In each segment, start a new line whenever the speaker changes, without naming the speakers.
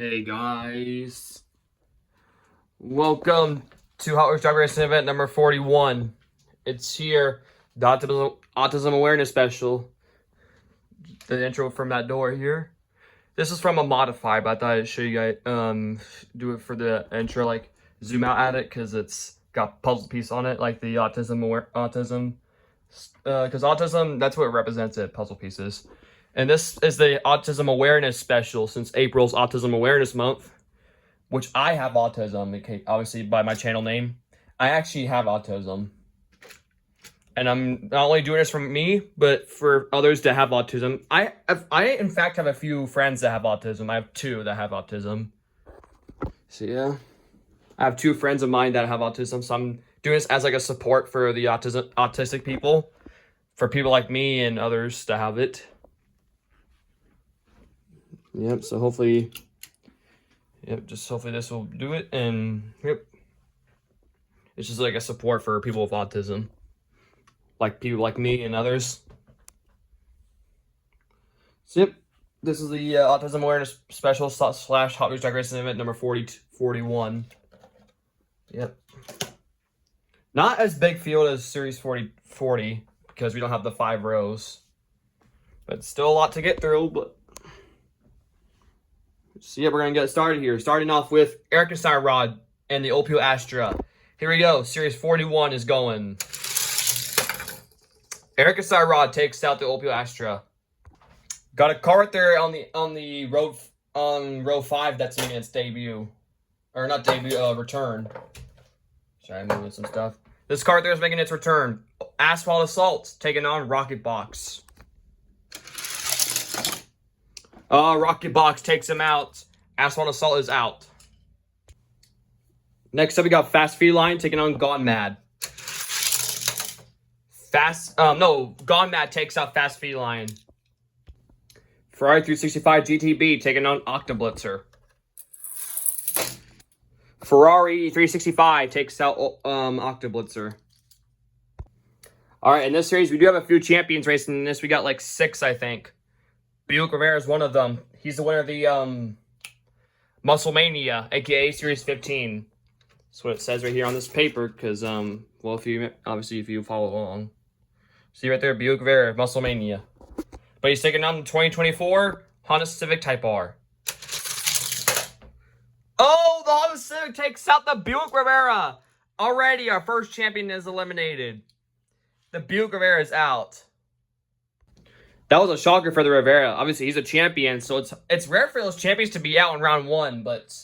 Hey guys, welcome to Hot Wheels Drag Racing event number 41. It's here, the Autism Awareness Special. The intro from that door here. This is from a modify, but I thought I'd show you guys, do it for the intro, like zoom out at it, because it's got puzzle piece on it, like the because autism, that's what it represents, puzzle pieces. And this is the Autism Awareness Special since April's Autism Awareness Month, which I have autism, obviously by my channel name. I actually have autism. And I'm not only doing this for me, but for others that have autism. I in fact have a few friends that have autism. I have two that have autism. So yeah, I have two friends of mine that have autism. So I'm doing this as like a support for the autistic people, for people like me and others that have it. Yep, so hopefully this will do it, and yep. It's just like a support for people with autism. Like people like me and others. So yep, this is the Autism Awareness Special / Hot Wheels Drag Racing event number 41. Yep. Not as big field as Series 40 because we don't have the 5 rows. But still a lot to get through, but... So yeah, we're going to get started here. Starting off with Eric Rod and the Opel Astra. Here we go. Series 41 is going. Eric Rod takes out the Opel Astra. Got a car right there on row 5 that's making its debut. Or not debut, return. Sorry, I'm moving some stuff. This car right there is making its return. Asphalt Assault taking on Rocket Box. Rocket Box takes him out. Asphalt Assault is out. Next up, we got Fast Feline taking on Gone Mad. Gone Mad takes out Fast Feline. Ferrari 365 GTB taking on Octoblitzer. Ferrari 365 takes out Octoblitzer. Alright, in this series, we do have a few champions racing in this. We got like 6, I think. Buick Rivera is one of them. He's the winner of the Muscle Mania, aka Series 15. That's what it says right here on this paper. Because well, if you follow along, see right there, Buick Rivera, Muscle Mania. But he's taking on the 2024 Honda Civic Type R. Oh, the Honda Civic takes out the Buick Rivera. Already, our first champion is eliminated. The Buick Rivera is out. That was a shocker for the Rivera. Obviously, he's a champion, so it's rare for those champions to be out in round 1, but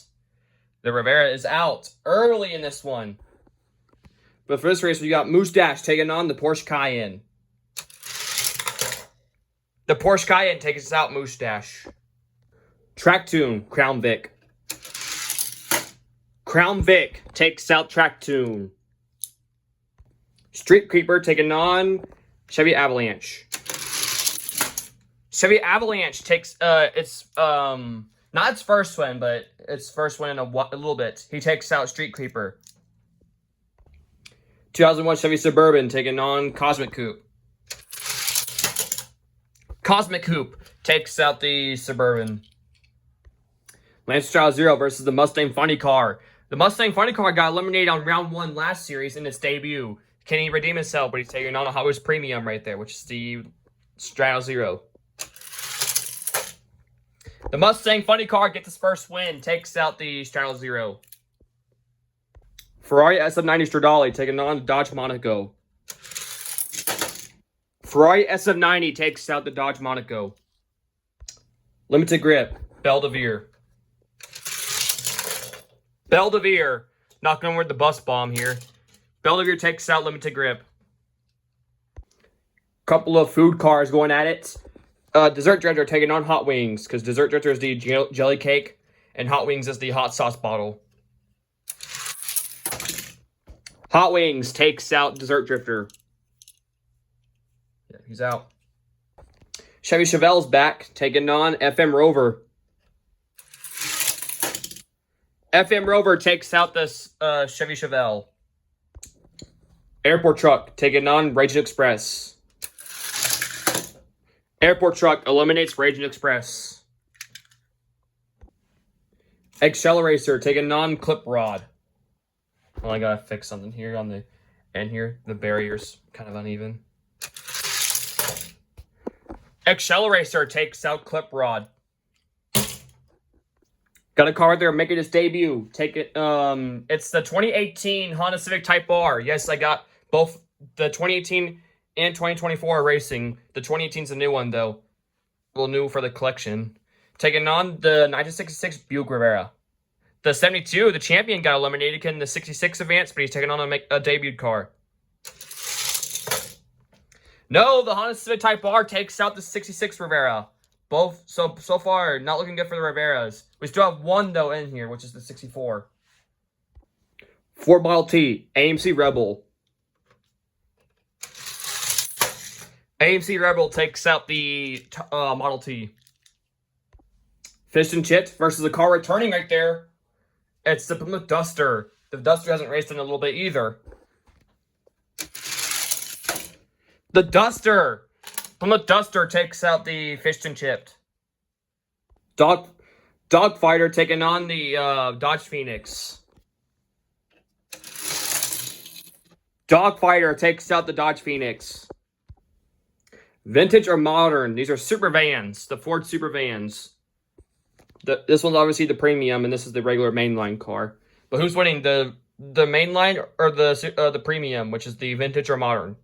the Rivera is out early in this one. But for this race, we got Moustache taking on the Porsche Cayenne. The Porsche Cayenne takes out Moustache. Track Tune, Crown Vic. Crown Vic takes out Track Tune. Street Creeper taking on Chevy Avalanche. Chevy Avalanche takes, not its first win, but its first win in a little bit. He takes out Street Creeper. 2001 Chevy Suburban taking on Cosmic Coupe. Cosmic Coupe takes out the Suburban. Lancer Style Zero versus the Mustang Funny Car. The Mustang Funny Car got eliminated on round 1 last series in its debut. Can he redeem himself? But he's taking on a Hot Wheels Premium right there, which is the Style Zero. The Mustang Funny Car gets his first win, takes out the Straddle Zero. Ferrari SF90 Stradale taking on the Dodge Monaco. Ferrari SF90 takes out the Dodge Monaco. Limited Grip, Belvedere. Belvedere, not going with the bus bomb here. Belvedere takes out Limited Grip. Couple of food cars going at it. Dessert Dredger taking on Hot Wings, because Dessert Dredger is the jelly cake, and Hot Wings is the hot sauce bottle. Hot Wings takes out Dessert Drifter. Yeah, he's out. Chevy Chevelle's back, taking on FM Rover. FM Rover takes out this Chevy Chevelle. Airport Truck taking on Raging Express. Airport Truck eliminates Raging Express. Accelerator, take a non-clip rod. Well, I gotta fix something here on the end here. The barrier's kind of uneven. Accelerator takes out clip rod. Got a car right there making its debut. Take it. It's the 2018 Honda Civic Type R. Yes, I got both the 2018 and 2024 racing. The 2018 is a new one though. A little new for the collection. Taking on the 1966 Buick Rivera. The 72, the champion, got eliminated in the 66 advance, but he's taking on a debut car. No, the Honda Civic Type R takes out the 66 Rivera. Both, so far, not looking good for the Riveras. We still have one, though, in here, which is the 64. Ford Model T, AMC Rebel. AMC Rebel takes out the Model T. Fish and Chit versus the car returning right there. It's the Plymouth Duster. The Duster hasn't raced in a little bit either. The Duster. Plymouth Duster takes out the Fish and Chip. Dogfighter taking on the Dodge Phoenix. Dogfighter takes out the Dodge Phoenix. Vintage or modern? These are super vans. The Ford super vans. This one's obviously the premium, and this is the regular mainline car. But who's winning, the mainline or the premium, which is the vintage or modern?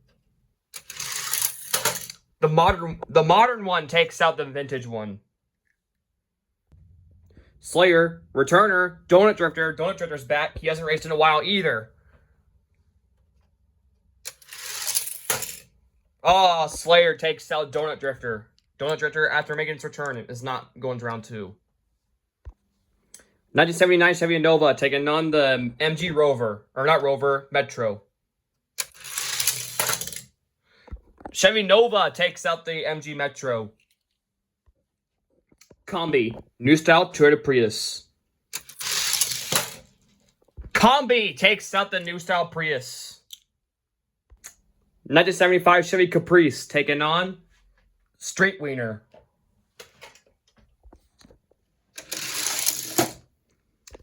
The modern one takes out the vintage one. Slayer, returner, Donut Drifter. Donut Drifter's back. He hasn't raced in a while either. Oh, Slayer takes out Donut Drifter. Donut Drifter, after making its return, is not going to round 2. 1979 Chevy Nova taking on the MG Rover. Or not Rover, Metro. Chevy Nova takes out the MG Metro. Combi, new style Toyota Prius. Combi takes out the new style Prius. 1975 Chevy Caprice taking on Street Wiener.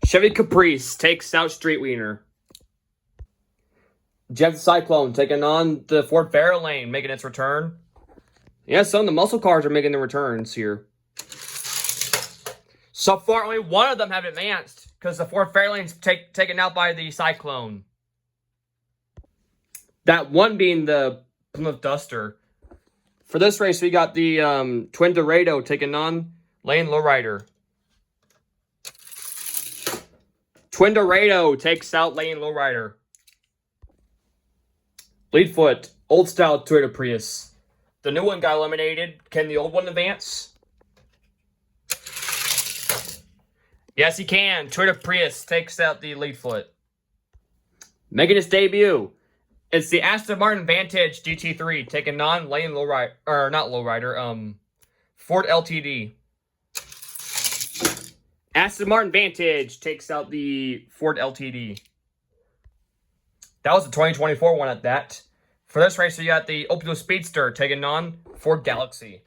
Chevy Caprice takes out Street Wiener. Jeff the Cyclone taking on the Ford Fairlane, making its return. Yeah, some of the muscle cars are making their returns here. So far, only one of them have advanced, because the Ford Fairlane's taken out by the Cyclone. That one being the Plymouth Duster. For this race, we got the Twin Dorado taking on Lane Lowrider. Twin Dorado takes out Lane Lowrider. Leadfoot, old style Toyota Prius. The new one got eliminated. Can the old one advance? Yes, he can. Toyota Prius takes out the Leadfoot. Making its debut. It's the Aston Martin Vantage GT3 taking on Lane Lowrider, or not Lowrider, Ford LTD. Aston Martin Vantage takes out the Ford LTD. That was the 2024 one at that. For this race, we got the Opel Speedster taking on Ford Galaxy.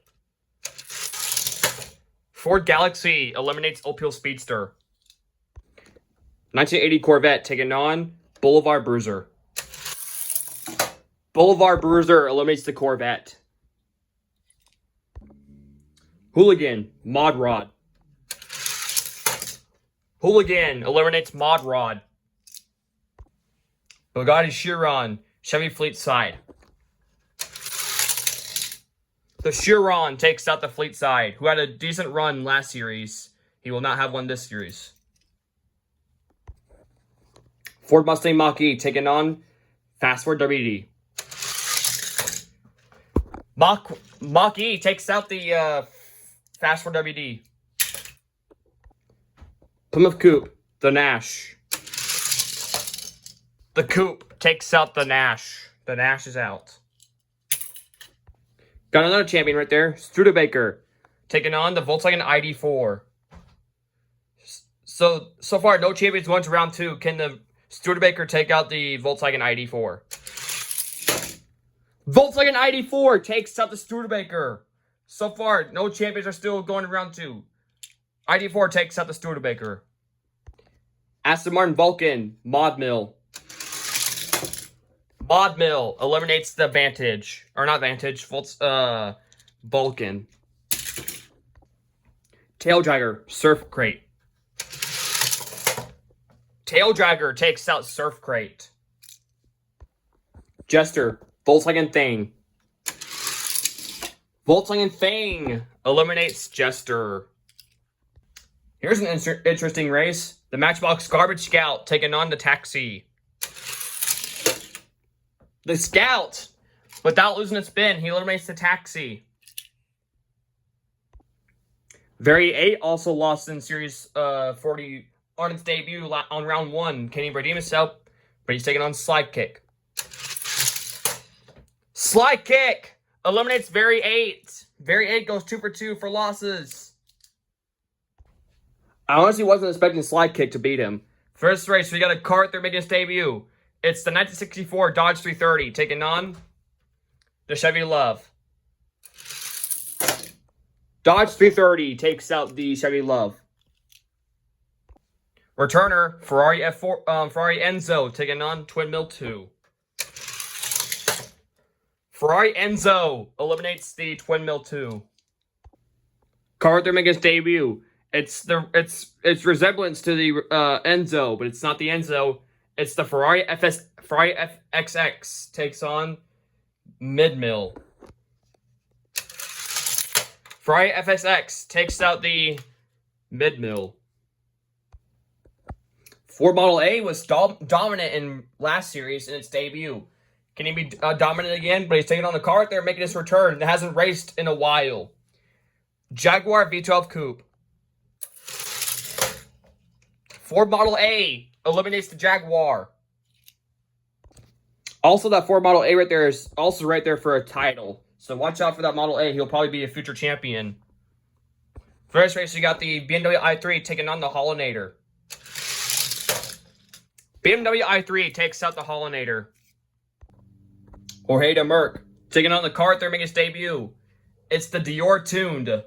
Ford Galaxy eliminates Opel Speedster. 1980 Corvette taking on Boulevard Bruiser. Boulevard Bruiser eliminates the Corvette. Hooligan, Mod Rod. Hooligan eliminates Mod Rod. Bugatti Chiron, Chevy Fleet Side. The Chiron takes out the Fleet Side, who had a decent run last series. He will not have one this series. Ford Mustang Mach-E taking on Fast Ford WD. Mach-E takes out the Fast Ford WD. Plymouth Coupe, the Nash. The Coupe takes out the Nash. The Nash is out. Got another champion right there. Studebaker taking on the Volkswagen ID4. So far, no champions won to round 2. Can the Studebaker take out the Volkswagen ID4? Volkswagen ID4 takes out the Studebaker. So far, no champions are still going to round 2. ID4 takes out the Studebaker. Aston Martin Vulcan, Mod Mill. Mod Mill eliminates the Vantage. Or not Vantage, Vulcan. Tail Dragger, Surf Crate. Tail Dragger takes out Surf Crate. Jester, Volkswagen Thing. Volkswagen Thing eliminates Jester. Here's an interesting race. The Matchbox Garbage Scout taking on the Taxi. The Scout, without losing a spin, he eliminates the Taxi. Very 8 also lost in Series 40 on its debut on round 1. Can he redeem himself? But he's taking on Slide Kick. Slide Kick eliminates Very 8. Very 8 goes 2 for 2 for losses. I honestly wasn't expecting Slide Kick to beat him. First race, we got a kart. They're making its debut. It's the 1964 Dodge 330 taking on the Chevy Love. Dodge 330 takes out the Chevy Love. Returner, Ferrari Ferrari Enzo taking on Twin Mill 2. Ferrari Enzo eliminates the Twin Mill 2. Kart, they're making its debut. It's resemblance to the Enzo, but it's not the Enzo. It's the Ferrari FXX takes on Mid-Mill. Ferrari FXX takes out the Mid-Mill. Ford Model A was dominant in last series in its debut. Can he be dominant again? But he's taking on the kart. They're making his return. It hasn't raced in a while. Jaguar V12 Coupe. Ford Model A eliminates the Jaguar. Also, that Ford Model A right there is also right there for a title. So watch out for that Model A. He'll probably be a future champion. First race, you got the BMW i3 taking on the Hollinator. BMW i3 takes out the Hollinator. Jorge de Merck taking on the kart. They're making its debut. It's the Dior Tuned.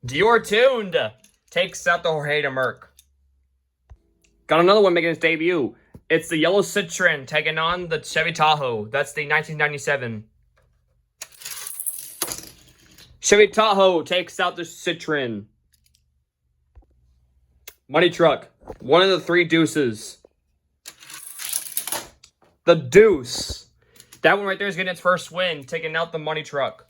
Dior Tuned takes out the Jorge de Merck. Got another one making its debut. It's the Yellow Citroen taking on the Chevy Tahoe. That's the 1997. Chevy Tahoe takes out the Citroen. Money Truck. One of the 3 deuces. The Deuce. That one right there is getting its first win, taking out the Money Truck.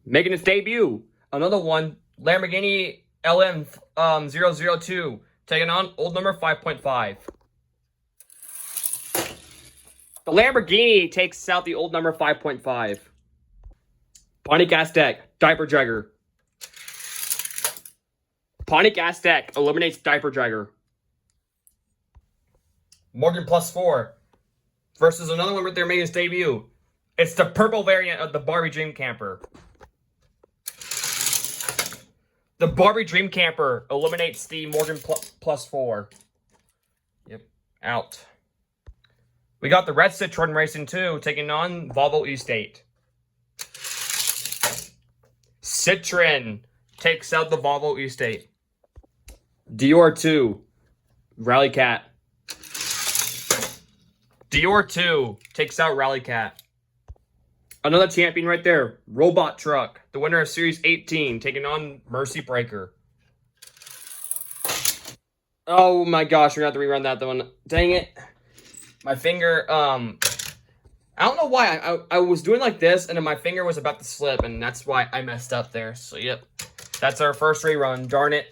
Making its debut. Another one, Lamborghini LM 002, taking on old number 5.5. The Lamborghini takes out the old number 5.5. Pontiac Aztek, Diaper Dragger. Pontiac Aztek eliminates Diaper Dragger. Morgan Plus 4 versus another one right there making its debut. It's the purple variant of the Barbie Dream Camper. The Barbie Dream Camper eliminates the Morgan Plus 4. Yep, out. We got the Red Citroen Racing 2 taking on Volvo E-State. Citroen takes out the Volvo E-State. Dior 2, Rally Cat. Dior 2 takes out Rally Cat. Another champion right there, Robot Truck, the winner of Series 18, taking on Mercy Breaker. Oh my gosh, we're gonna have to rerun that one. Dang it. My finger, I don't know why. I was doing like this, and then my finger was about to slip, and that's why I messed up there. So, yep. That's our first rerun. Darn it.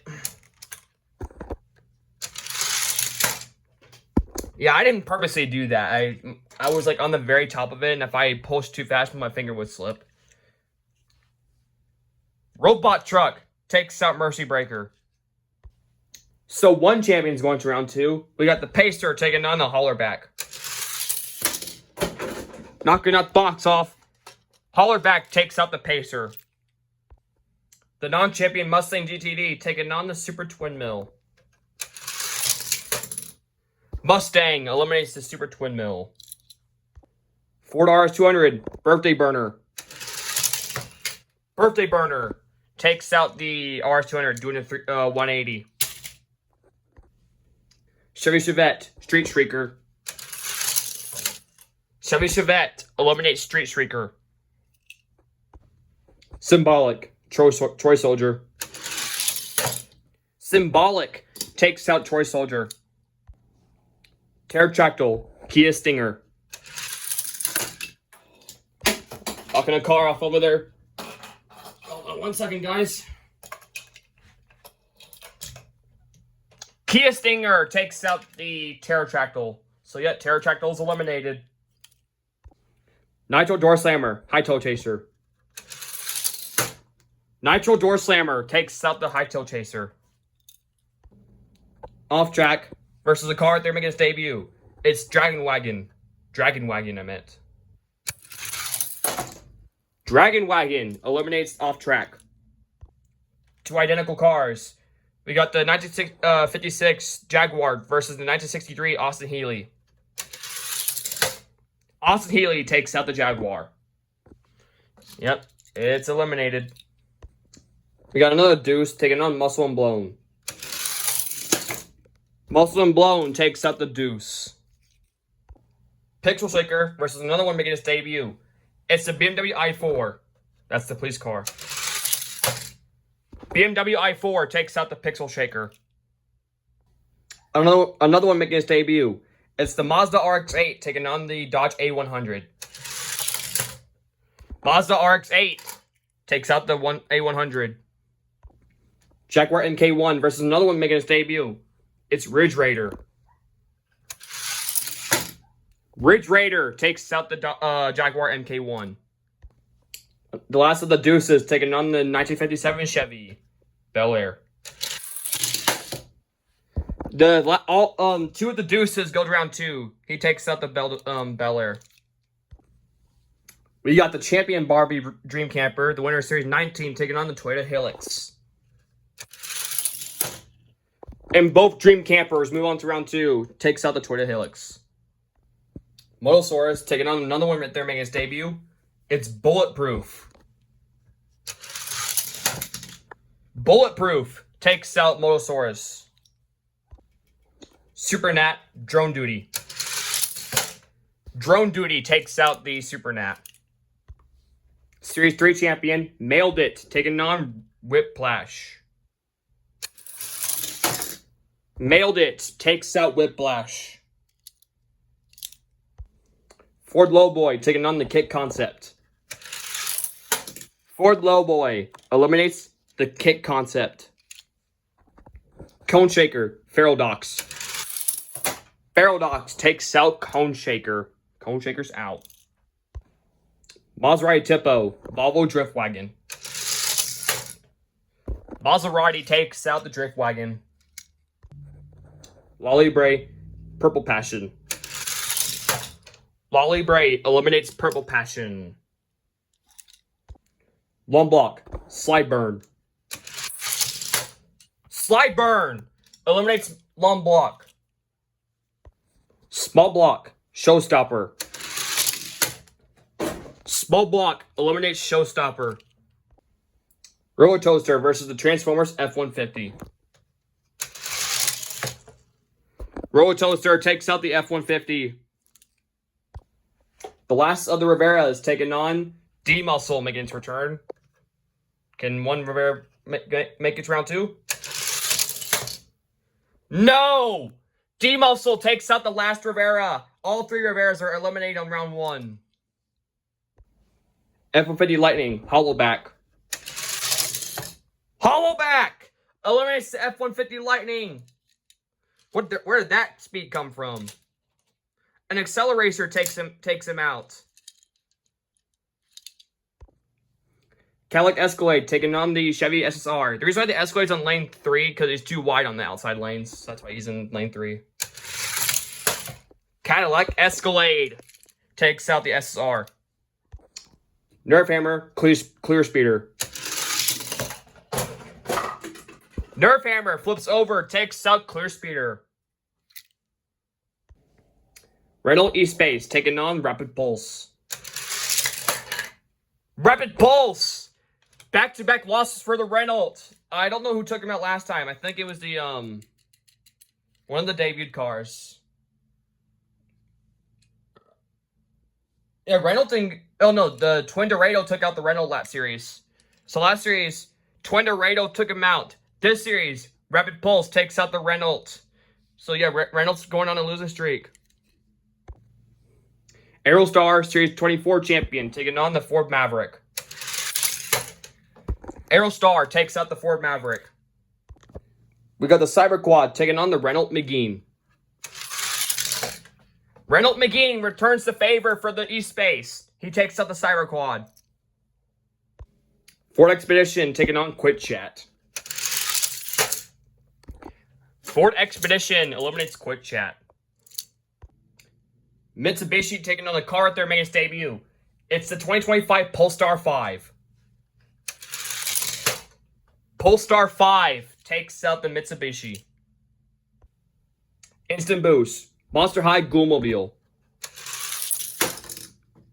Yeah, I didn't purposely do that. I was like on the very top of it, and if I pushed too fast, my finger would slip. Robot Truck takes out Mercy Breaker. So one champion's going to round 2. We got the Pacer taking on the Hollerback. Knocking out the box off. Hollerback takes out the Pacer. The non-champion Mustang GTD taking on the Super Twin Mill. Mustang eliminates the Super Twin Mill. Ford RS200, Birthday Burner. Birthday Burner takes out the RS200, doing a 180. Chevy Chevette, Street Shrieker. Chevy Chevette eliminates Street Shrieker. Symbolic, Troy Soldier. Symbolic takes out Troy Soldier. Pterodactyl, Kia Stinger. Locking a car off over there. Hold on 1 second, guys. Kia Stinger takes out the Pterodactyl. So yeah, Pterodactyl is eliminated. Nitro Door Slammer, Hightail Chaser. Nitro Door Slammer takes out the Hightail Chaser. Off Track versus a car they're making its debut. It's Dragon Wagon. Dragon Wagon, I meant. Dragon Wagon eliminates Off Track. Two identical cars. We got the 1956 Jaguar versus the 1963 Austin Healey. Austin Healey takes out the Jaguar. Yep, it's eliminated. We got another Deuce taking on Muscle and Blown. Muscle and Blown takes out the Deuce. Pixel Shaker versus another one making its debut. It's the BMW i4. That's the police car. BMW i4 takes out the Pixel Shaker. Another one making its debut. It's the Mazda RX-8 taking on the Dodge A100. Mazda RX-8 takes out the A100. Jaguar MK1 versus another one making its debut. It's Ridge Raider. Ridge Raider takes out the Jaguar MK1. The last of the Deuces taking on the 1957 Chevy Bel Air. Two of the Deuces go to round 2. He takes out the Bel Air. We got the champion Barbie Dream Camper, the winner of Series 19, taking on the Toyota Hilux. And both Dream Campers move on to round 2. Takes out the Toyota Hilux. Motosaurus taking on another one right there making its debut. It's Bulletproof. Bulletproof takes out Motosaurus. Supernat, Drone Duty. Drone Duty takes out the Supernat. Series 3 champion, Mailed It, taking on Whiplash. Mailed It takes out Whiplash. Ford Lowboy taking on the Kit Concept. Ford Lowboy eliminates the Kit Concept. Cone Shaker, Feral Docs. Feral Docs takes out Cone Shaker. Cone Shaker's out. Maserati Tipo, Volvo Drift Wagon. Maserati takes out the Drift Wagon. Lolly Bray, Purple Passion. Lolly Bray eliminates Purple Passion. Lumblock, Slide Burn. Slide Burn eliminates Lumblock. Small Block, Showstopper. Small Block eliminates Showstopper. Roller Toaster versus the Transformers F-150. Roller Toaster takes out the F-150. The last of the Rivera is taking on D-Muscle making its return. Can one Rivera make it to round 2? No! D-Muscle takes out the last Rivera. All 3 Riveras are eliminated on round 1. F-150 Lightning, Hollowback. Hollowback eliminates the F-150 Lightning. Where did that speed come from? An Accelerator takes him out. Cadillac Escalade taking on the Chevy SSR. The reason why the Escalade's on lane 3 because it's too wide on the outside lanes. So that's why he's in lane 3. Cadillac Escalade takes out the SSR. Nerf Hammer, Clear Speeder. Nerf Hammer flips over, takes out Clear Speeder. Renault E-Space taking on Rapid Pulse. Rapid Pulse Back-to-back losses for the Reynolds. I don't know who took him out last time. I think it was the, one of the debuted cars. Yeah, Reynolds and... Oh, no, the Twin Dorado took out the Reynolds last series. So last series, Twin Dorado took him out. This series, Rapid Pulse takes out the Reynolds. So yeah, Reynolds going on a losing streak. Aerostar Series 24 champion taking on the Ford Maverick. Aerostar takes out the Ford Maverick. We got the Cyber Quad taking on the Reynolds McGeen. Reynolds McGeen returns the favor for the East Space. He takes out the Cyber Quad. Ford Expedition taking on Quit Chat. Ford Expedition eliminates Quit Chat. Mitsubishi taking on the car at their main debut. It's the 2025 Polestar 5. Polestar 5 takes out the Mitsubishi. Instant Boost. Monster High Ghoulmobile.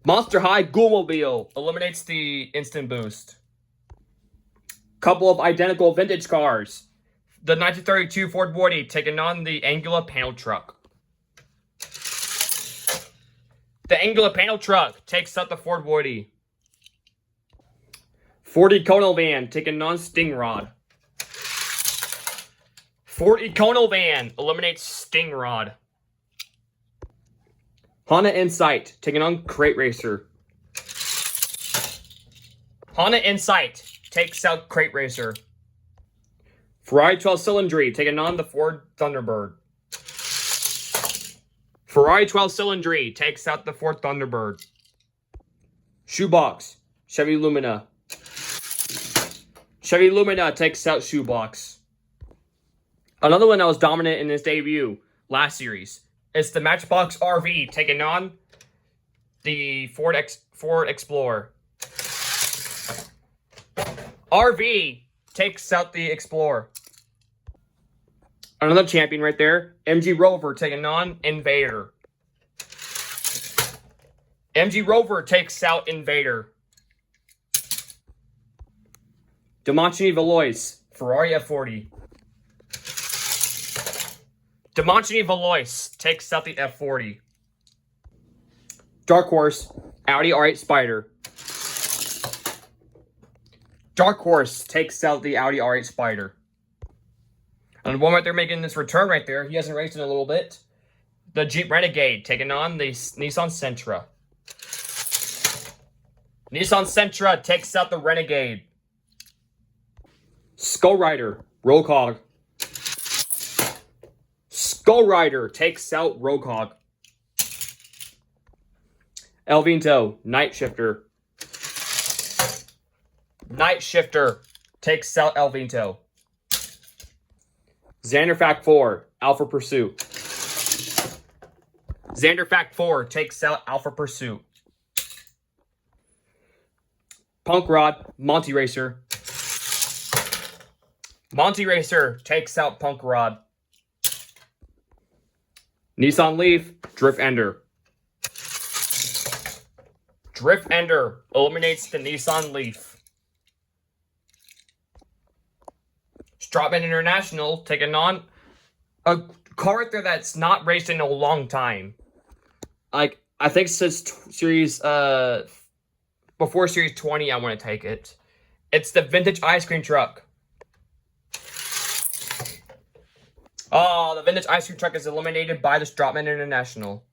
Monster High Ghoulmobile eliminates the Instant Boost. Couple of identical vintage cars. The 1932 Ford Woody taking on the Angular panel truck. The Angular panel truck takes out the Ford Woody. Ford Econovan taking on Stingrod. Ford Econovan eliminates Stingrod. Honda Insight taking on Crate Racer. Honda Insight takes out Crate Racer. Ferrari 12 Cylindry taking on the Ford Thunderbird. Ferrari 12 Cylindry takes out the Ford Thunderbird. Shoebox, Chevy Lumina. Chevy Lumina takes out Shoebox. Another one that was dominant in his debut last series. It's the Matchbox RV taking on the Ford Explorer. RV takes out the Explorer. Another champion right there. MG Rover taking on Invader. MG Rover takes out Invader. Dimensioni Valois, Ferrari F40. Dimensioni Valois takes out the F40. Dark Horse, Audi R8 Spider. Dark Horse takes out the Audi R8 Spider. And one right there making this return right there. He hasn't raced in a little bit. The Jeep Renegade taking on the Nissan Sentra. Nissan Sentra takes out the Renegade. Skull Rider, Roadhog. Skull Rider takes out Roadhog. El Vinto, Night Shifter. Night Shifter takes out El Vinto. Xander Fact 4, Alpha Pursuit. Xander Fact 4 takes out Alpha Pursuit. Punk Rod, Monty Racer. Monty Racer takes out Punk Rod. Nissan Leaf, Drift Ender. Drift Ender eliminates the Nissan Leaf. Stratman International taking on a car right there that's not raced in a long time. Like, I think since series, before series 20, I want to take it. It's the vintage ice cream truck. Oh, the vintage ice cream truck is eliminated by the Stratman International.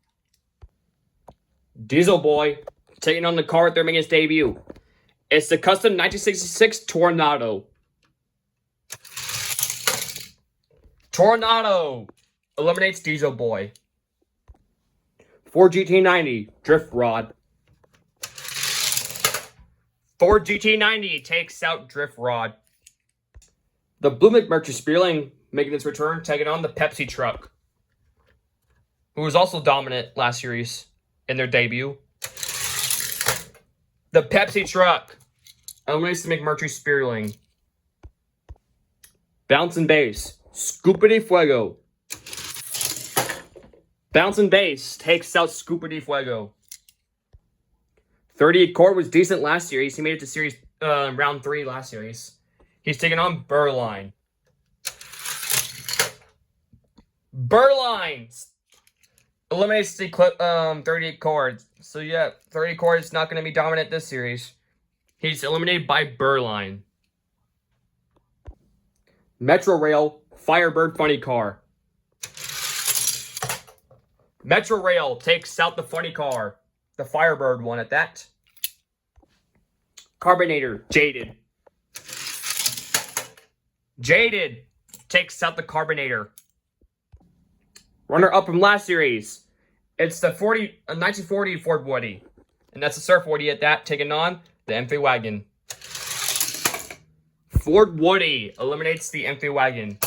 Diesel Boy taking on the car at their making its debut. It's the custom 1966 Tornado. Tornado eliminates Diesel Boy. Ford GT90 Drift Rod. Ford GT90 takes out Drift Rod. The Blue McMurtry Spearling making its return, taking on the Pepsi truck, who was also dominant last series in their debut. The Pepsi truck eliminates the McMurtry Spearling. Bounce and Bass, Scoopity Fuego. Bounce and Bass takes out Scoopity Fuego. 30 Accord was decent last series. He made it to series round 3 last series. He's taking on Burline. Burline eliminates the 38 cards. So yeah, 30 cards not going to be dominant this series. He's eliminated by Burline. Metro Rail Firebird Funny Car. Metro Rail takes out the funny car. The Firebird one at that. Carbonator, Jaded. Jaded takes out the Carbonator. Runner-up from last series. It's the 1940 Ford Woody. And that's the Surf Woody at that, taking on the Empty Wagon. Ford Woody eliminates the Empty Wagon.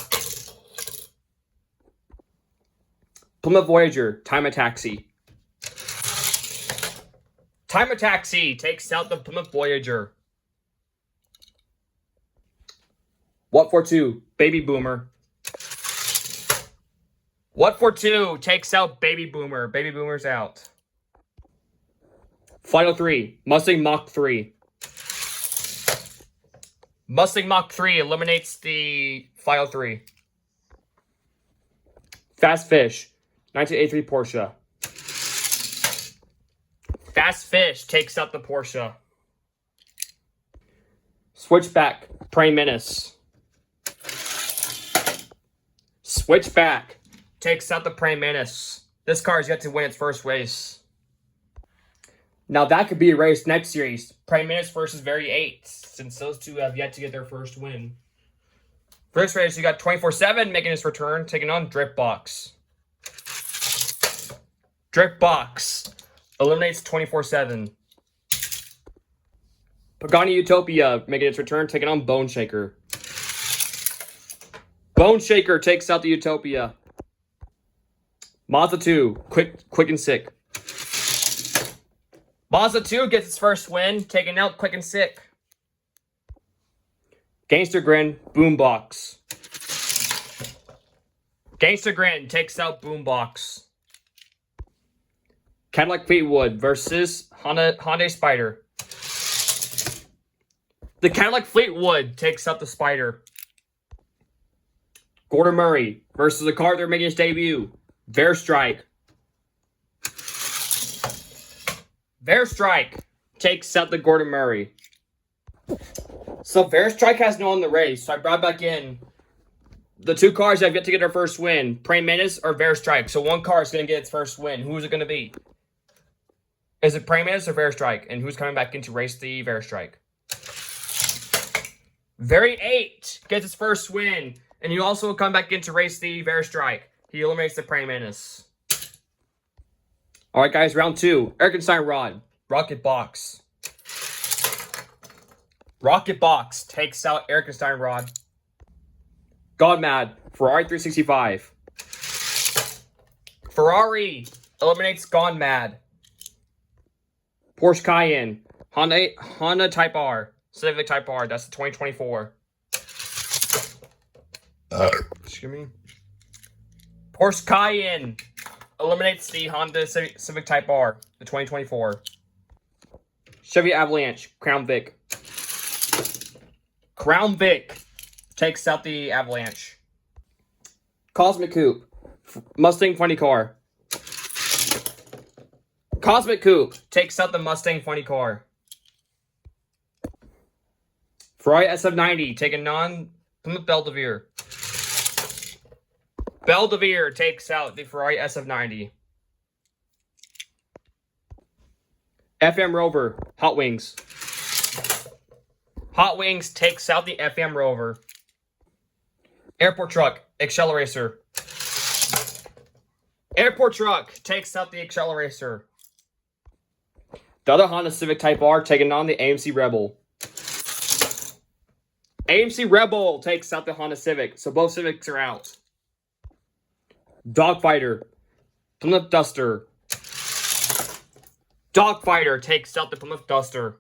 Plymouth Voyager, Time a Taxi. Time a Taxi takes out the Plymouth Voyager. What for 2? Baby Boomer. What for 2 takes out Baby Boomer. Baby Boomer's out. Final 3, Mustang Mach 3. Mustang Mach 3 eliminates the final 3. Fast Fish, 1983 Porsche. Fast Fish takes out the Porsche. Switchback, Praying Menace. Switchback takes out the Praying Menace. This car is yet to win its first race. Now that could be a race next series. Praying Menace versus Very 8, since those two have yet to get their first win. First race, you got 24/7 making his return, taking on Dripbox. Dripbox eliminates 24/7. Pagani Utopia making its return, taking on Bone Shaker. Bone Shaker takes out the Utopia. Mazda 2, Quick and Sick. Mazda 2 gets its first win, taking out Quick and Sick. Gangster Grin, Boombox. Gangster Grin takes out Boombox. Cadillac Fleetwood versus Hyundai Spider. The Cadillac Fleetwood takes out the Spider. Gordon Murray versus the car they're making its debut, Verstrike. Verstrike takes out the Gordon Murray. So Verstrike has no one in the race, so I brought back in the two cars that have yet to get their first win, Praying Menace or Verstrike. So one car is going to get its first win. Who is it going to be? Is it Praying Menace or Verstrike? And who's coming back in to race the Verstrike? Very 8 gets its first win. And you also come back in to race the Verstrike. He eliminates the Praying Menace. Alright guys, round 2. Erkenstein Rod. Rocket Box. Rocket Box takes out Erkenstein Rod. God Mad. Ferrari 365. Ferrari eliminates Gone Mad. Porsche Cayenne. Honda Type R. Civic Type R. That's the 2024. Excuse me. Porsche Cayenne eliminates the Honda Civic Type R, the 2024. Chevy Avalanche, Crown Vic. Crown Vic takes out the Avalanche. Cosmic Coupe, Mustang Funny Car. Cosmic Coupe takes out the Mustang Funny Car. Ferrari SF90 taking on Plymouth Belvedere. Belvedere takes out the Ferrari SF90. FM Rover, Hot Wings. Hot Wings takes out the FM Rover. Airport Truck, Accelerator. Airport Truck takes out the Accelerator. The other Honda Civic Type R taking on the AMC Rebel. AMC Rebel takes out the Honda Civic, so both Civics are out. Dogfighter, Plymouth Duster. Dogfighter takes out the Plymouth Duster.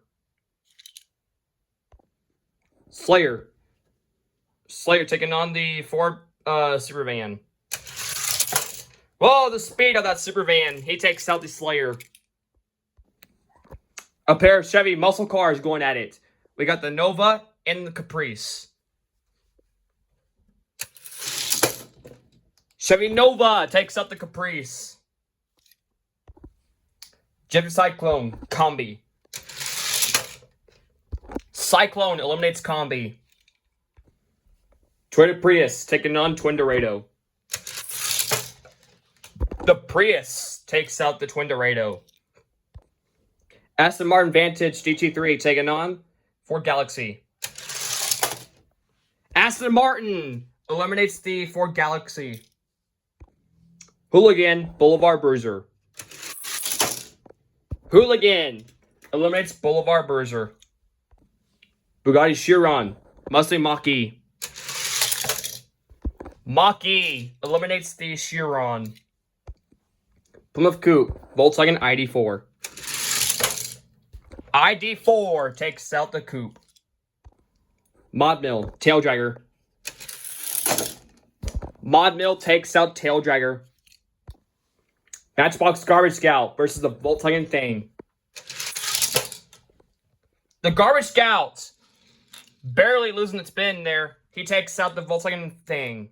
Slayer. Slayer taking on the Ford Supervan. Whoa, the speed of that Supervan. He takes out the Slayer. A pair of Chevy muscle cars going at it. We got the Nova and the Caprice. Chevy Nova takes out the Caprice. Chevy Cyclone, Combi. Cyclone eliminates Combi. Toyota Prius taking on Twin Dorado. The Prius takes out the Twin Dorado. Aston Martin Vantage GT3 taking on Ford Galaxy. Aston Martin eliminates the Ford Galaxy. Hooligan Boulevard Bruiser. Hooligan eliminates Boulevard Bruiser. Bugatti Chiron, Mustang Mach-E. Mach-E eliminates the Chiron. Plymouth Coupe, Volkswagen ID4. ID4 takes out the Coupe. Mod Mill, Tail Dragger. Mod Mill takes out Tail Dragger. Matchbox Garbage Scout versus the Volkswagen Thing. The Garbage Scout barely losing its spin there. He takes out the Volkswagen Thing.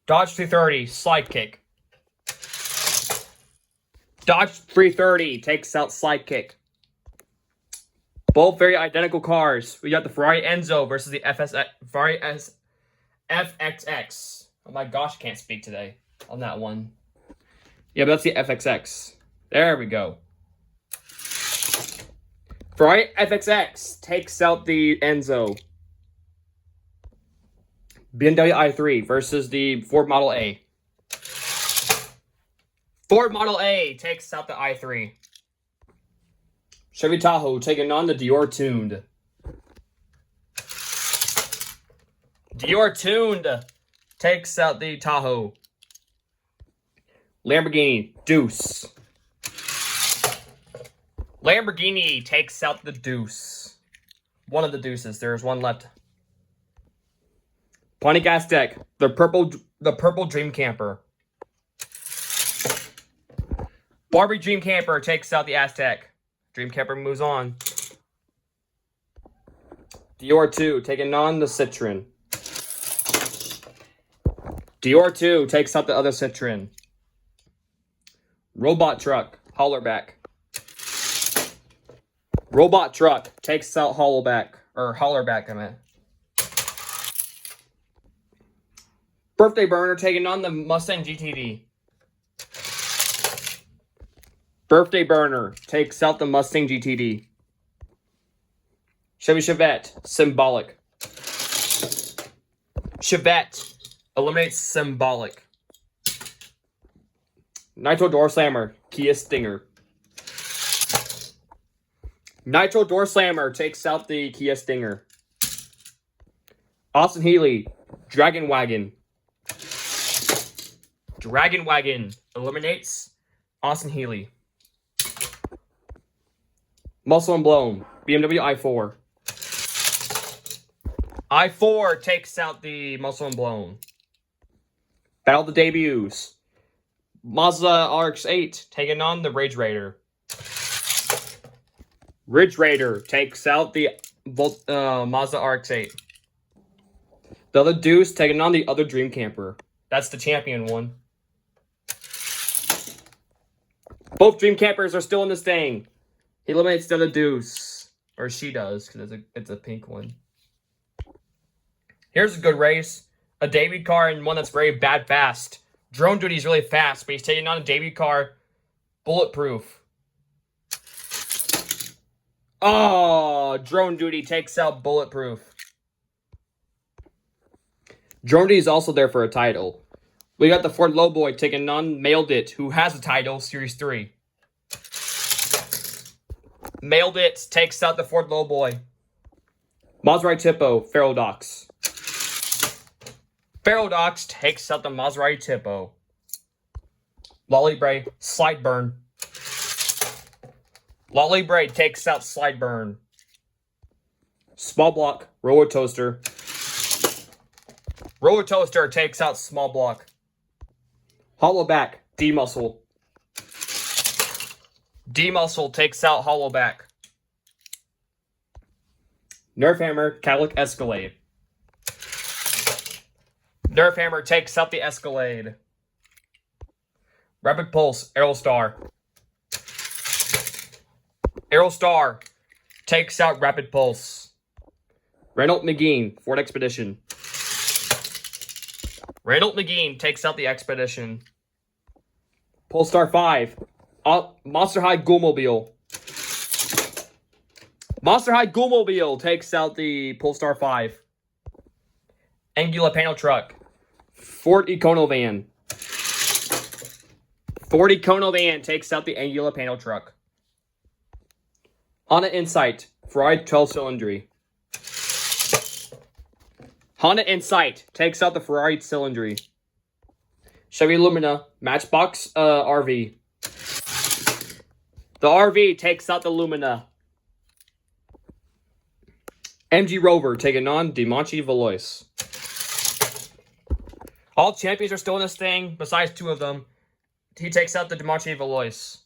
Dodge 330, Slide Kick. Dodge 330 takes out Slide Kick. Both very identical cars. We got the Ferrari Enzo versus the Ferrari FXX. Oh my gosh, I can't speak today on that one. Yeah, but that's the FXX. There we go. Ferrari FXX takes out the Enzo. BMW i3 versus the Ford Model A. Ford Model A takes out the i3. Chevy Tahoe taking on the Dior Tuned. Dior Tuned takes out the Tahoe. Lamborghini Deuce. Lamborghini takes out the Deuce. One of the Deuces. There's one left. Pontiac Aztek. The purple Dream Camper. Barbie Dream Camper takes out the Aztek. Dream Camper moves on. Dior 2 taking on the Citroen. Dior 2 takes out the other Citroen. Robot Truck, Hollowback. Robot Truck takes out Hollowback. Or Hollerback, I meant. Birthday Burner taking on the Mustang GTD. Birthday Burner takes out the Mustang GTD. Chevy Chevette, Symbolic. Chevette eliminates Symbolic. Nitro Door Slammer, Kia Stinger. Nitro Door Slammer takes out the Kia Stinger. Austin Healey, Dragon Wagon. Dragon Wagon eliminates Austin Healey. Muscle and Blown, BMW i4. i4 takes out the Muscle and Blown. Battle of the Debuts. Mazda RX-8 taking on the Ridge Raider. Ridge Raider takes out the Mazda RX-8. The other Deuce taking on the other Dream Camper. That's the champion one. Both Dream Campers are still in this thing. He eliminates the other Deuce. Or she does, because it's a pink one. Here's a good race. A debut car and one that's very bad fast. Drone Duty is really fast, but he's taking on a debut car. Bulletproof. Oh, Drone Duty takes out Bulletproof. Drone Duty is also there for a title. We got the Ford Lowboy taking on Mailed It, who has a title, Series 3. Mailed It takes out the Ford Lowboy. Maserati Tipo, Ferrodox. Ferrodox takes out the Maserati Tipo. Lolly Slide Burn. Lolly takes out Slide Burn. Small Block, Roller Toaster. Roller Toaster takes out Small Block. Hollowback, D-Muscle. D-Muscle takes out Hollowback. Nerf Hammer, Cadillac Escalade. Nerf Hammer takes out the Escalade. Rapid Pulse, Aerostar. Aerostar takes out Rapid Pulse. Reynolds McGeen, Ford Expedition. Reynolds McGeen takes out the Expedition. Polestar 5, Monster High Ghoulmobile. Monster High Ghoulmobile takes out the Polestar 5. Angular Panel Truck. Ford Econovan. Ford Econovan takes out the Angular Panel Truck. Honda Insight, Ferrari 12-cylinder. Honda Insight takes out the Ferrari cylinder. Chevy Lumina, Matchbox RV. The RV takes out the Lumina. MG Rover taking on Dimanche Valois. All champions are still in this thing, besides 2 of them. He takes out the Dimanche Valois.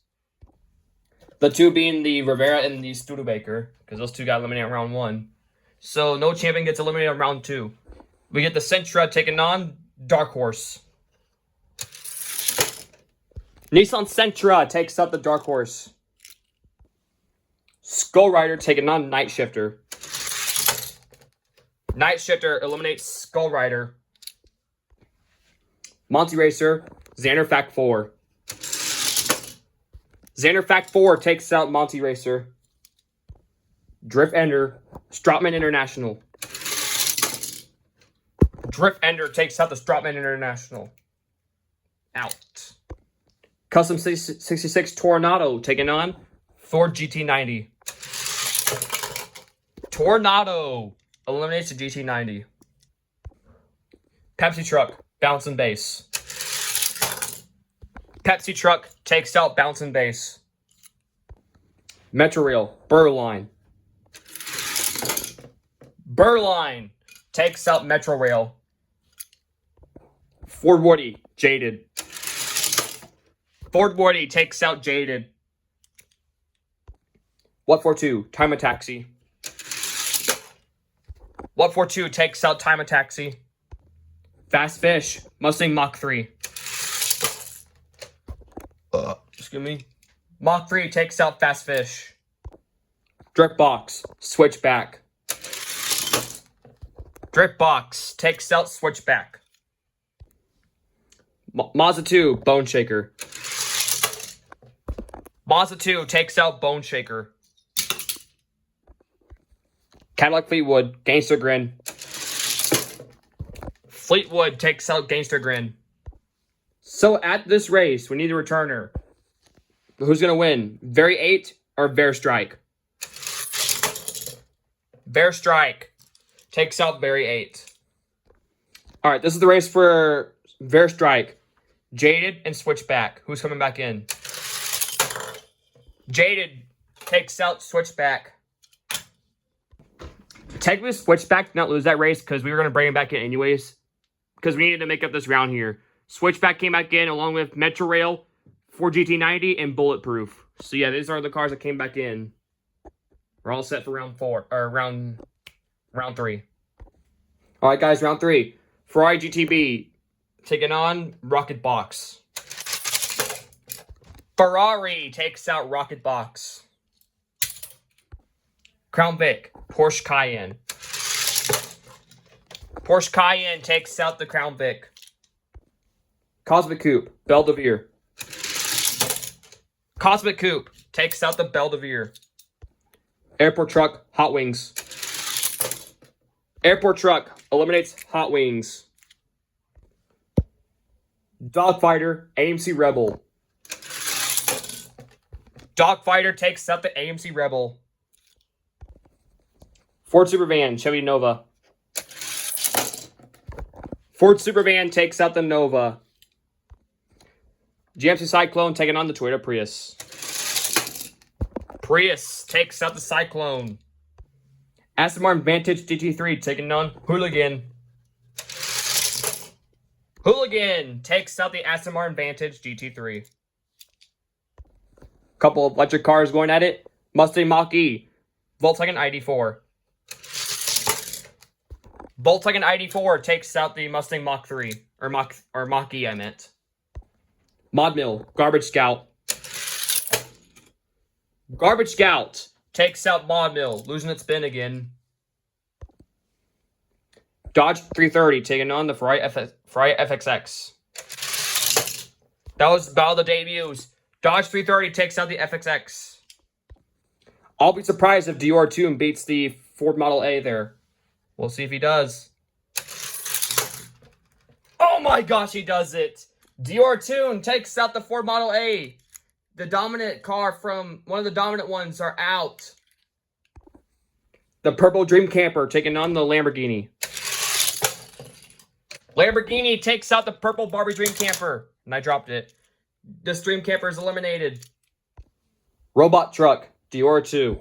The 2 being the Rivera and the Studebaker, because those 2 got eliminated in round 1. So no champion gets eliminated in round 2. We get the Sentra taking on Dark Horse. Nissan Sentra takes out the Dark Horse. Skull Rider taking on Night Shifter. Night Shifter eliminates Skull Rider. Monty Racer, Xander Fact 4. Xander Fact 4 takes out Monty Racer. Drift Ender, Stratman International. Drift Ender takes out the Stratman International. Out. Custom 66 Tornado taking on Ford GT90. Tornado eliminates the GT90. Pepsi Truck, Bounce and Base. Pepsi Truck takes out Bounce and Base. Metro Rail, Burline. Burline takes out Metro Rail. Ford Woody, Jaded. Ford Woody takes out Jaded. What for 2? Time a Taxi. What for 2 takes out Time a Taxi. Fast Fish, Mustang Mach 3. Excuse me. Mach 3 takes out Fast Fish. Drift Box, Switchback. Drift Box takes out Switchback. Mazda 2, Bone Shaker. Mazda 2 takes out Bone Shaker. Cadillac Fleetwood, Gangster Grin. Fleetwood takes out Gangster Grin. So at this race, we need a returner. Who's going to win? Very 8 or Bear Strike? Bear Strike takes out Barry 8. All right, this is the race for Bear Strike. Jaded and Switchback. Who's coming back in? Jaded takes out Switchback. Technically, Switchback did not lose that race because we were going to bring him back in anyways. Because we needed to make up this round here. Switchback came back in along with Metro Rail, Ford GT90, and Bulletproof. So yeah, these are the cars that came back in. We're all set for round 4 or round 3. All right, guys, round 3. Ferrari GTB taking on Rocket Box. Ferrari takes out Rocket Box. Crown Vic, Porsche Cayenne. Porsche Cayenne takes out the Crown Vic. Cosmic Coupe, Belvedere. Cosmic Coupe takes out the Belvedere. Airport Truck, Hot Wings. Airport Truck eliminates Hot Wings. Dogfighter, AMC Rebel. Dogfighter takes out the AMC Rebel. Ford Supervan, Chevy Nova. Ford Supervan takes out the Nova. GMC Cyclone taking on the Toyota Prius. Prius takes out the Cyclone. Aston Martin Vantage GT3 taking on Hooligan. Hooligan takes out the Aston Martin Vantage GT3. Couple of electric cars going at it. Mustang Mach-E. Volkswagen ID4. Volkswagen ID4 takes out the Mustang Mach 3. Or Mach E, I meant. Mod Mill, Garbage Scout. Garbage Scout takes out Mod Mill, losing its spin again. Dodge 330 taking on the Ferrari FXX. That was Battle of the Debuts. Dodge 330 takes out the FXX. I'll be surprised if Dior Toon beats the Ford Model A there. We'll see if he does. Oh my gosh, he does it! Dior Toon takes out the Ford Model A. The dominant car from one of the dominant ones are out. The purple Dream Camper taking on the Lamborghini. Lamborghini takes out the purple Barbie Dream Camper. And I dropped it. This Dream Camper is eliminated. Robot Truck, Dior 2.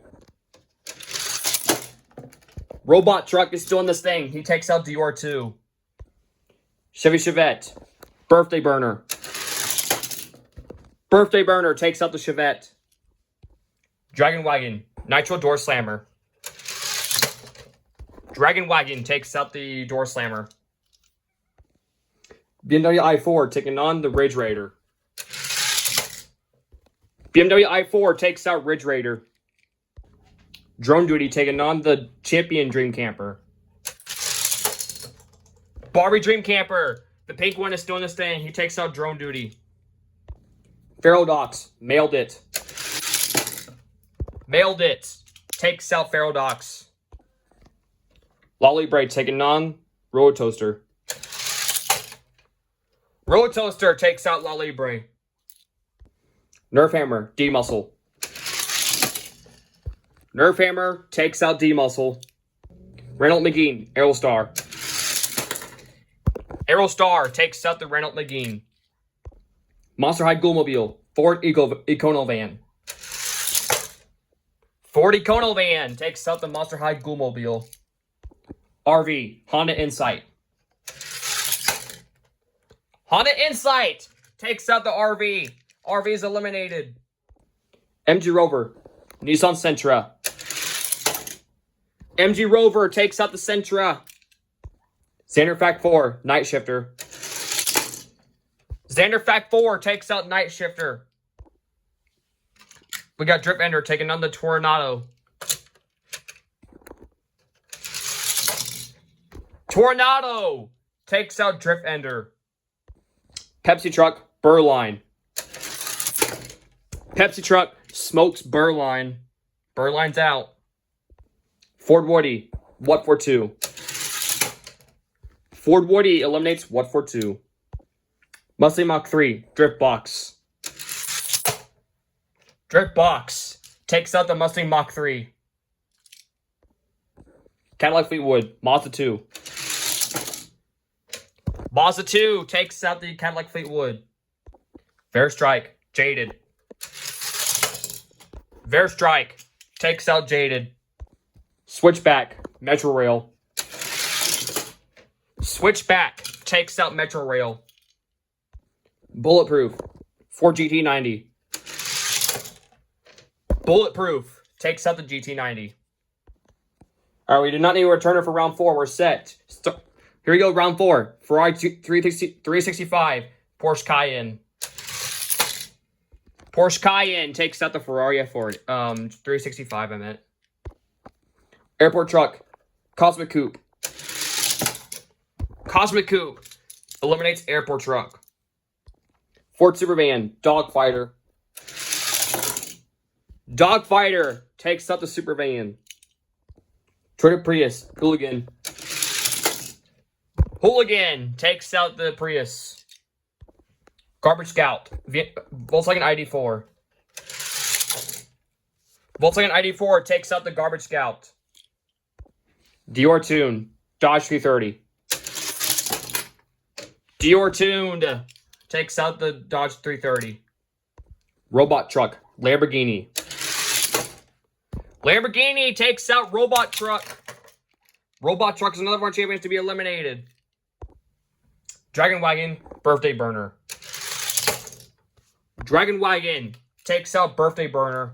Robot Truck is still in this thing. He takes out Dior 2. Chevy Chevette, Birthday Burner. Birthday Burner takes out the Chevette. Dragon Wagon, Nitro Door Slammer. Dragon Wagon takes out the Door Slammer. BMW i4 taking on the Ridge Raider. BMW i4 takes out Ridge Raider. Drone Duty taking on the Champion Dream Camper. Barbie Dream Camper. The pink one is still in this thing. He takes out Drone Duty. Feral Docs. Mailed it. Mailed it. Takes out Feral Docs. Lolly Braid taking on Roller Toaster. Roller Toaster takes out Lolly Braid. Nerf Hammer. D-Muscle. Nerf Hammer takes out D-Muscle. Reynolds McGeen. Aerostar. Aerostar takes out the Reynolds McGeen. Monster High Ghoulmobile. Ford Econovan. Ford Econovan takes out the Monster High Ghoulmobile. RV. Honda Insight. Honda Insight takes out the RV. RV is eliminated. MG Rover. Nissan Sentra. MG Rover takes out the Sentra. Xander Fact 4, Night Shifter. Xander Fact 4 takes out Night Shifter. We got Drip Ender taking on the Tornado. Tornado takes out Drip Ender. Pepsi Truck, Burline. Pepsi Truck smokes Burline. Burline's out. Ford Woody, What for 2. Ford Woody eliminates What for 2. Mustang Mach 3, Drift Box. Drift Box takes out the Mustang Mach 3. Cadillac Fleetwood, Mazda 2. Mazda 2 takes out the Cadillac Fleetwood. Fair Strike, Jaded. Fair Strike takes out Jaded. Switchback, Metro Rail. Switchback takes out Metro Rail. Bulletproof, Ford GT90. Bulletproof takes out the GT90. All right, we do not need a returner for round 4. We're set. Here we go, round 4. Ferrari 365, Porsche Cayenne. Porsche Cayenne takes out the Ferrari F40. 365, I meant. Airport Truck, Cosmic Coupe. Cosmic Coupe eliminates Airport Truck. Ford Supervan, Dogfighter. Dogfighter takes out the Supervan. Toyota Prius, Hooligan. Hooligan takes out the Prius. Garbage Scout, Volkswagen ID4. Volkswagen ID4 takes out the Garbage Scout. Dior Toon, Dodge 330. Dior Tuned takes out the Dodge 330. Robot Truck, Lamborghini. Lamborghini takes out Robot Truck. Robot Truck is another of our champions to be eliminated. Dragon Wagon, Birthday Burner. Dragon Wagon takes out Birthday Burner.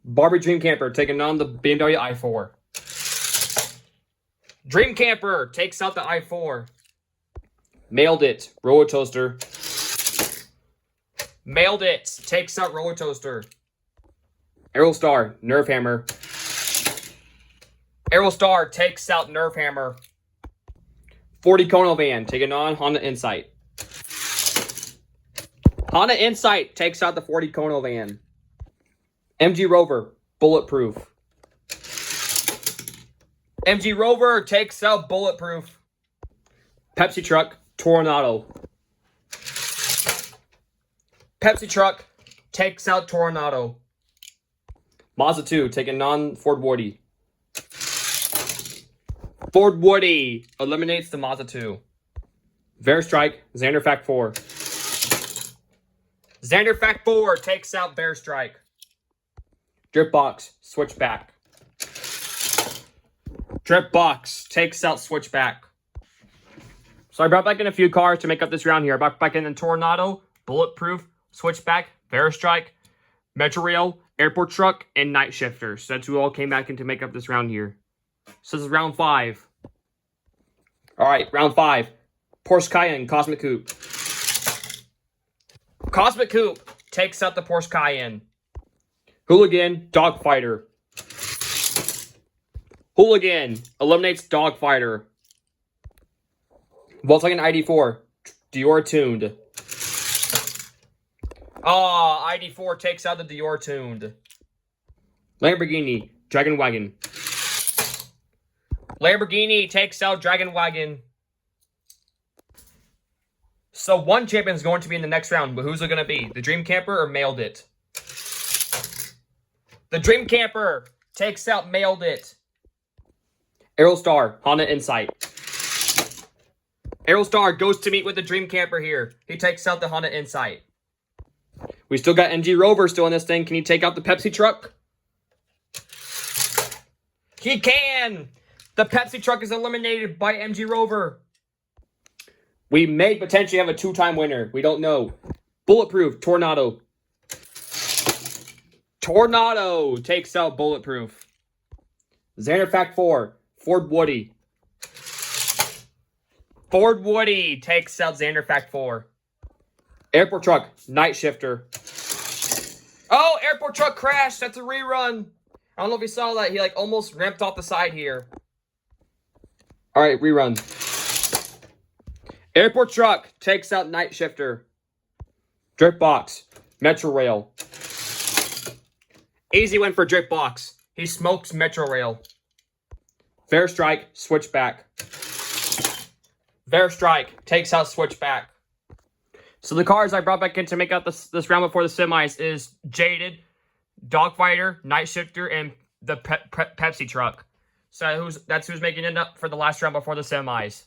Barbie Dream Camper taking on the BMW i4. Dream Camper takes out the i4. Mailed It, Roller Toaster. Mailed It takes out Roller Toaster. Aerostar, Nerve Hammer. Aerostar takes out Nerve Hammer. 40 Kono Van taking on Honda Insight. Honda Insight takes out the 40 Kono Van. MG Rover, Bulletproof. MG Rover takes out Bulletproof. Pepsi Truck, Tornado. Pepsi Truck takes out Tornado. Mazda 2 taking on Ford Woody. Ford Woody eliminates the Mazda 2. Strike, Xander Fact 4. Xander Fact 4 takes out Strike. Drip Box, Switchback. Drip Box takes out Switchback. So I brought back in a few cars to make up this round here. I brought back in the Tornado, Bulletproof, Switchback, Strike, Metro Rail, Airport Truck, and Night Shifter. So that's who all came back in to make up this round here. So this is round 5. Alright, round 5. Porsche Cayenne, Cosmic Coupe. Cosmic Coupe takes out the Porsche Cayenne. Hooligan, Dogfighter. Hooligan eliminates Dogfighter. Volkswagen ID4, Dior Tuned. ID4 takes out the Dior Tuned. Lamborghini, Dragon Wagon. Lamborghini takes out Dragon Wagon. So one champion is going to be in the next round, but who's it going to be? The Dream Camper or Mailed It? The Dream Camper takes out Mailed It. Aerostar, Honda Insight. Aerostar goes to meet with the Dream Camper here. He takes out the Honda Insight. We still got MG Rover still in this thing. Can he take out the Pepsi Truck? He can! The Pepsi Truck is eliminated by MG Rover. We may potentially have a 2-time winner. We don't know. Bulletproof, Tornado. Tornado takes out Bulletproof. Xander Fact 4, Ford Woody. Ford Woody takes out Xander Fact 4. Airport Truck, Night Shifter. Oh, Airport Truck crashed. That's a rerun. I don't know if you saw that. He almost ramped off the side here. All right, rerun. Airport Truck takes out Night Shifter. Drip Box, Metro Rail. Easy win for Drip Box. He smokes Metro Rail. Strike, Switchback. Strike takes out Switchback. So the cars I brought back in to make out this round before the semis is Jaded, Dogfighter, Night Shifter, and the Pepsi Truck. So that's who's making it up for the last round before the semis.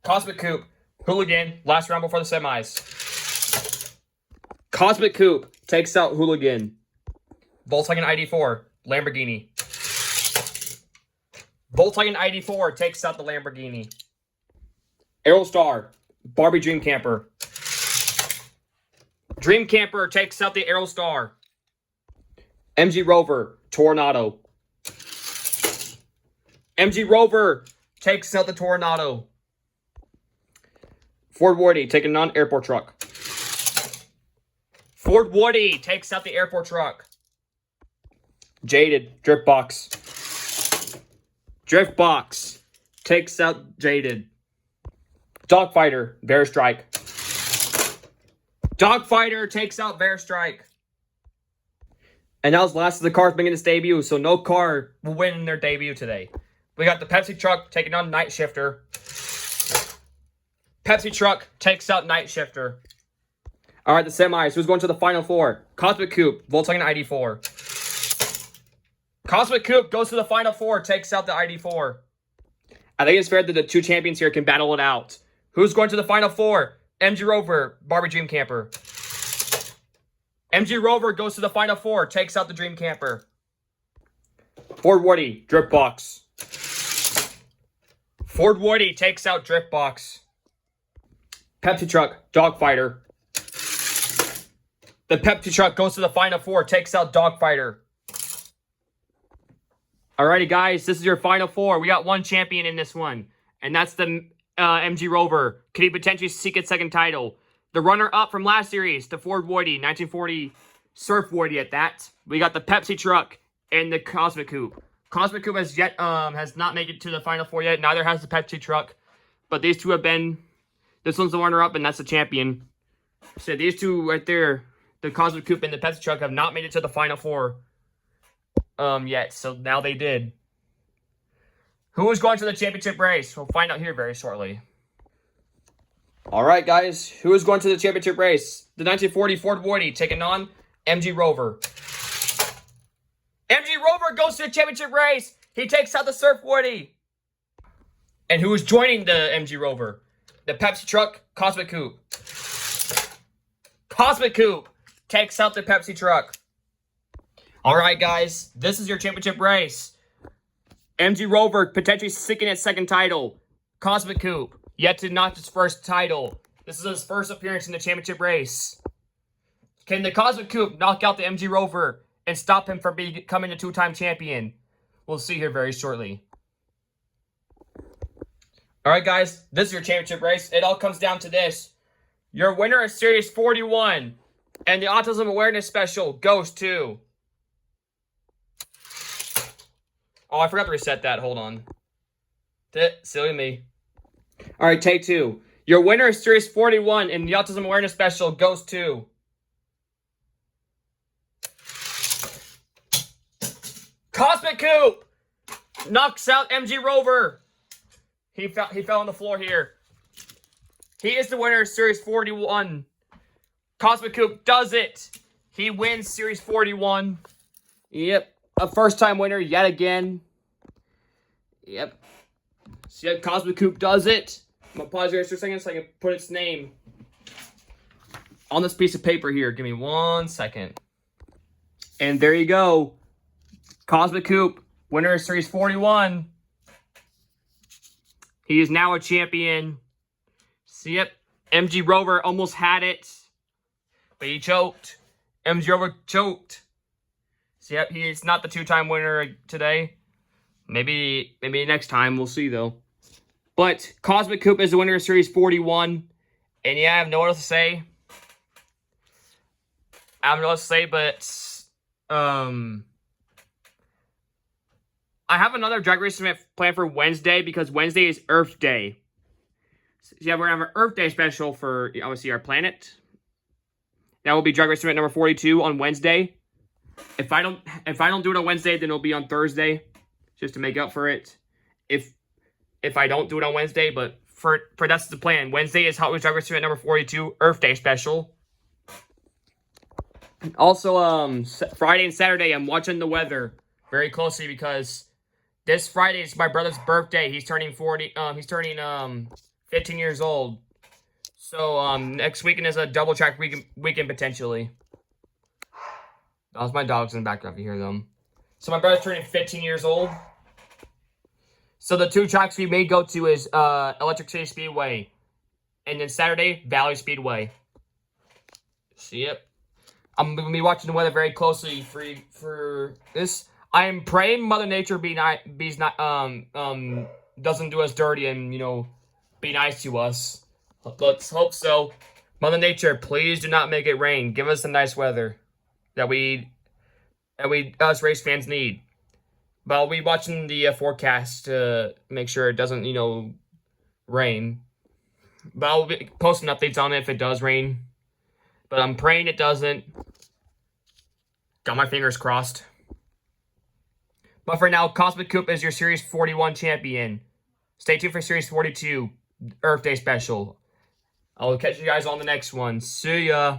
Cosmic Coupe, Hooligan, last round before the semis. Cosmic Coupe takes out Hooligan. Volkswagen ID4, Lamborghini. Volkswagen ID4 takes out the Lamborghini. Aerostar, Barbie Dream Camper. Dream Camper takes out the Aerostar. MG Rover, Tornado. MG Rover takes out the Tornado. Ford Woody taking on Airport Truck. Ford Woody takes out the Airport Truck. Jaded, Drift Box. Drift Box takes out Jaded. Dogfighter, Strike. Dogfighter takes out Strike. And that was the last of the cars making its debut, so no car will win in their debut today. We got the Pepsi Truck taking on Night Shifter. Pepsi Truck takes out Night Shifter. All right, the semis. Who's going to the final 4? Cosmic Coupe, Volkswagen ID4. Cosmic Coupe goes to the final 4, takes out the ID4. I think it's fair that the 2 champions here can battle it out. Who's going to the final 4? MG Rover, Barbie Dream Camper. MG Rover goes to the final 4, takes out the Dream Camper. Ford Woody, Drip Box. Ford Woody takes out Drip Box. Pepsi Truck, Dogfighter. The Pepsi Truck goes to the final 4, takes out Dogfighter. Alrighty, guys, this is your final four. We got one champion in this one, and that's the MG Rover. Could he potentially seek its second title? The runner-up from last series, the Ford Woody, 1940 Surf Woody at that. We got the Pepsi truck and the Cosmic Coupe. Cosmic Coupe has not made it to the final four yet. Neither has the Pepsi truck, but these two have been. This one's the runner-up, and that's the champion. So these two right there, the Cosmic Coupe and the Pepsi truck, have not made it to the final four yet. So now they did. Who is going to the championship race? We'll find out here very shortly. All right, guys. Who is going to the championship race? The 1940 Ford Woody taking on MG Rover. MG Rover goes to the championship race. He takes out the Surf Woody. And who is joining the MG Rover? The Pepsi truck, Cosmic Coupe. Cosmic Coupe takes out the Pepsi truck. All right, guys. This is your championship race. MG Rover potentially seeking its second title. Cosmic Coupe yet to notch its first title. This is his first appearance in the championship race. Can the Cosmic Coupe knock out the MG Rover and stop him from becoming a two-time champion? We'll see here very shortly. All right, guys, this is your championship race. It all comes down to this. Your winner is Series 41, and the Autism Awareness Special goes to... Oh, I forgot to reset that. Hold on. Silly me. All right, take two. Your winner is Series 41, and the Autism Awareness Special goes to... Cosmic Coupe knocks out MG Rover. He fell on the floor here. He is the winner of Series 41. Cosmic Coupe does it. He wins Series 41. Yep. A first-time winner yet again. Yep. So yeah, Cosmic Coupe does it. I'm going to pause here for a second so I can put its name on this piece of paper here. Give me 1 second. And there you go. Cosmic Coupe, winner of Series 41. He is now a champion. See, yep, MG Rover almost had it, but he choked. MG Rover choked. See, yep, he is not the two-time winner today. Maybe next time. We'll see, though. But Cosmic Coupe is the winner of Series 41. And yeah, I have no what else to say. I have no what else to say, but I have another drag race event planned for Wednesday because Wednesday is Earth Day. So yeah, we're gonna have an Earth Day special for obviously our planet. That will be drag race event number 42 on Wednesday. If I don't do it on Wednesday, then it'll be on Thursday, just to make up for it. If I don't do it on Wednesday, but for that's the plan. Wednesday is Hot Wheels drag race event number 42 Earth Day special. Also, Friday and Saturday, I'm watching the weather very closely because this Friday is my brother's birthday. He's turning 15 years old. So, next weekend is a double track weekend potentially. That was my dogs in the background, if you hear them. So, my brother's turning 15 years old. So, the two tracks we may go to is Electric City Speedway. And then Saturday, Valley Speedway. So, yep. I'm going to be watching the weather very closely for this. I am praying Mother Nature doesn't do us dirty and, be nice to us. Let's hope so. Mother Nature, please do not make it rain. Give us the nice weather that us race fans need. But I'll be watching the forecast to make sure it doesn't, rain. But I'll be posting updates on it if it does rain. But I'm praying it doesn't. Got my fingers crossed. But for now, Cosmic Coupe is your Series 41 champion. Stay tuned for Series 42 Earth Day special. I'll catch you guys on the next one. See ya.